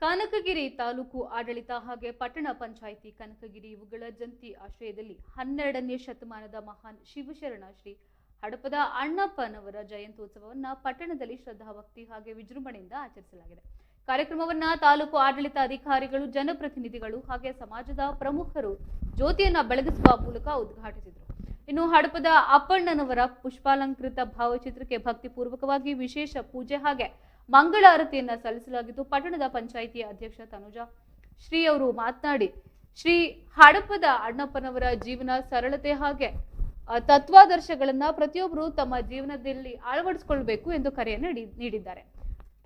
ಕನಕಗಿರಿ ತಾಲೂಕು ಆಡಳಿತ ಹಾಗೆ ಪಟ್ಟಣ ಪಂಚಾಯಿತಿ ಕನಕಗಿರಿ ಇವುಗಳ ಜಂಟಿ ಆಶ್ರಯದಲ್ಲಿ 12ನೇ ಶತಮಾನದ ಮಹಾನ್ ಶಿವಶರಣ ಶ್ರೀ ಹಡಪದ ಅಣ್ಣಪ್ಪನವರ ಜಯಂತ್ಯೋತ್ಸವವನ್ನು ಪಟ್ಟಣದಲ್ಲಿ ಶ್ರದ್ಧಾಭಕ್ತಿ ಹಾಗೆ ವಿಜೃಂಭಣೆಯಿಂದ ಆಚರಿಸಲಾಗಿದೆ. ಕಾರ್ಯಕ್ರಮವನ್ನು ತಾಲೂಕು ಆಡಳಿತ ಅಧಿಕಾರಿಗಳು, ಜನಪ್ರತಿನಿಧಿಗಳು ಹಾಗೆ ಸಮಾಜದ ಪ್ರಮುಖರು ಜ್ಯೋತಿಯನ್ನ ಬೆಳಗಿಸುವ ಮೂಲಕ ಉದ್ಘಾಟಿಸಿದರು. ಇನ್ನು ಹಡಪದ ಅಪ್ಪಣ್ಣನವರ ಪುಷ್ಪಾಲಂಕೃತ ಭಾವಚಿತ್ರಕ್ಕೆ ಭಕ್ತಿಪೂರ್ವಕವಾಗಿ ವಿಶೇಷ ಪೂಜೆ ಹಾಗೆ ಮಂಗಳಾರತಿಯನ್ನ ಸಲ್ಲಿಸಲಾಗಿದ್ದು, ಪಟ್ಟಣದ ಪಂಚಾಯಿತಿಯ ಅಧ್ಯಕ್ಷ ತನುಜಾ ಶ್ರೀ ಅವರು ಮಾತನಾಡಿ, ಶ್ರೀ ಹಡಪದ ಅಣ್ಣಪ್ಪನವರ ಜೀವನ ಸರಳತೆ ಹಾಗೆ ತತ್ವಾದರ್ಶಗಳನ್ನ ಪ್ರತಿಯೊಬ್ಬರು ತಮ್ಮ ಜೀವನದಲ್ಲಿ ಅಳವಡಿಸಿಕೊಳ್ಳಬೇಕು ಎಂದು ಕರೆಯನ್ನು ನೀಡಿದ್ದಾರೆ.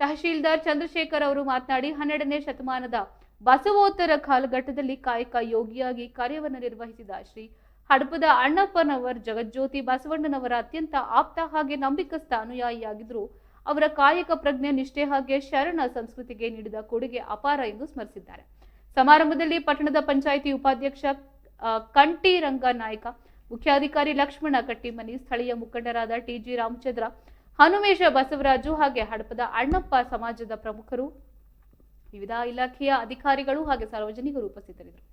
ತಹಶೀಲ್ದಾರ್ ಚಂದ್ರಶೇಖರ್ ಅವರು ಮಾತನಾಡಿ, 12ನೇ ಶತಮಾನದ ಬಸವೋತ್ತರ ಕಾಲಘಟ್ಟದಲ್ಲಿ ಕಾಯಕ ಯೋಗಿಯಾಗಿ ಕಾರ್ಯವನ್ನು ನಿರ್ವಹಿಸಿದ ಶ್ರೀ ಹಡಪದ ಅಣ್ಣಪ್ಪನವರ ಜಗಜ್ಯೋತಿ ಬಸವಣ್ಣನವರ ಅತ್ಯಂತ ಆಪ್ತ ಹಾಗೆ ನಂಬಿಕಸ್ಥ ಅನುಯಾಯಿಯಾಗಿದ್ದರು. ಅವರ ಕಾಯಕ ಪ್ರಜ್ಞೆ, ನಿಷ್ಠೆ ಹಾಗೆ ಶರಣ ಸಂಸ್ಕೃತಿಗೆ ನೀಡಿದ ಕೊಡುಗೆ ಅಪಾರ ಎಂದು ಸ್ಮರಿಸಿದ್ದಾರೆ. ಸಮಾರಂಭದಲ್ಲಿ ಪಟ್ಟಣದ ಪಂಚಾಯಿತಿ ಉಪಾಧ್ಯಕ್ಷ ಕಂಟಿ ರಂಗನಾಯಕ, ಮುಖ್ಯಾಧಿಕಾರಿ ಲಕ್ಷ್ಮಣ ಕಟ್ಟಿಮನಿ, ಸ್ಥಳೀಯ ಮುಖಂಡರಾದ ಟಿಜಿ ರಾಮಚಂದ್ರ, ಹನುಮೇಶ ಬಸವರಾಜು ಹಾಗೆ ಹಡಪದ ಅಣ್ಣಪ್ಪ ಸಮಾಜದ ಪ್ರಮುಖರು, ವಿವಿಧ ಇಲಾಖೆಯ ಅಧಿಕಾರಿಗಳು ಹಾಗೆ ಸಾರ್ವಜನಿಕರು ಉಪಸ್ಥಿತರಿದ್ದರು.